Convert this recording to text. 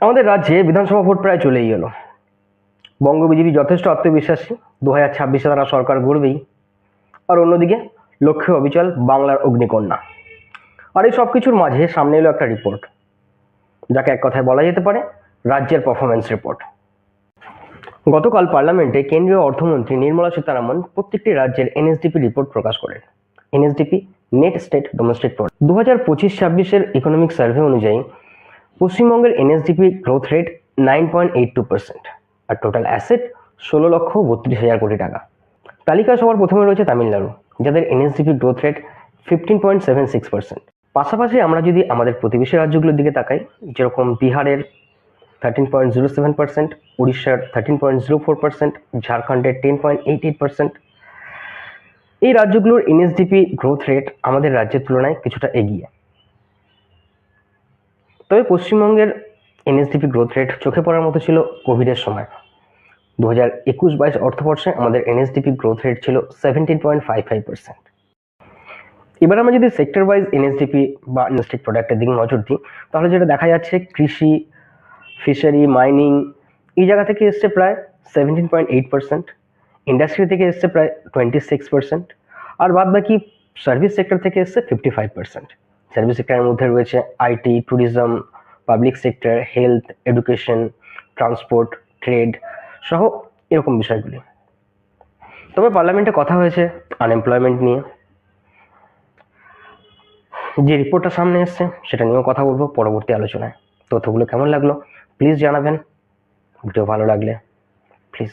আমাদের রাজ্যে বিধানসভা ভোট প্রায় চলেই গেল। বঙ্গ বিজেপি যথেষ্ট আত্মবিশ্বাসী 2026-এ তারা সরকার গড়বেই। আর অন্যদিকে লক্ষ্যে অবিচল বাংলার অগ্নিকন্যা। আর এই সব কিছুর মাঝে সামনে এলো একটা রিপোর্ট, যাকে এক কথায় বলা যেতে পারে রাজ্যের পারফরমেন্স রিপোর্ট। গতকাল পার্লামেন্টে কেন্দ্রীয় অর্থমন্ত্রী নির্মলা সীতারামন প্রত্যেকটি রাজ্যের এনএসডিপি রিপোর্ট প্রকাশ করেন। NSDP net state domestic product 2025-26-এর ইকোনমিক সার্ভে অনুযায়ী পশ্চিমবঙ্গের এনএসডিপি গ্রোথ রেট 9.82%, আর টোটাল অ্যাসেট 16,32,000 কোটি টাকা। তালিকা সবার প্রথমে রয়েছে তামিলনাড়ু, যাদের এনএসডিপি গ্রোথ রেট 15.76%। পাশাপাশি আমরা যদি আমাদের প্রতিবেশী রাজ্যগুলোর দিকে তাকাই, যেরকম বিহারের 13.07%, উড়িষ্যার 13.04%, ঝাড়খণ্ডের 10.88%, এই রাজ্যগুলোর এনএসডিপি গ্রোথ রেট আমাদের রাজ্যের তুলনায় কিছুটা এগিয়ে। তবে পশ্চিমবঙ্গের এনএসডিপি গ্রোথ রেট চোখে পড়ার মতো ছিল কোভিডের সময়। 2021-22 অর্থবর্ষে আমাদের এনএসডিপি গ্রোথ রেট ছিল 17.55%। এবার আমরা যদি সেক্টর ওয়াইজ এনএসডিপি বা ডোমেস্টিক প্রোডাক্টের দিকে নজর দিই, তাহলে যেটা দেখা যাচ্ছে কৃষি, ফিশারি, মাইনিং এই জায়গা থেকে এসছে প্রায় 17.8%, ইন্ডাস্ট্রি থেকে এসছে প্রায় 26%, আর বাদ বাকি সার্ভিস সেক্টর থেকে এসছে 55%। সার্ভিস সেক্টরের মধ্যে রয়েছে IT, tourism, public sector, health, education, transport, trade সহ এরকম বিষয়গুলি। তবে পার্লামেন্টে কথা হয়েছে আনএমপ্লয়মেন্ট নিয়ে। যে রিপোর্টটা সামনে এসছে সেটা নিয়েও কথা বলবো পরবর্তী আলোচনায়। তথ্যগুলো কেমন লাগলো প্লিজ জানাবেন। ভিডিও ভালো লাগলে প্লিজ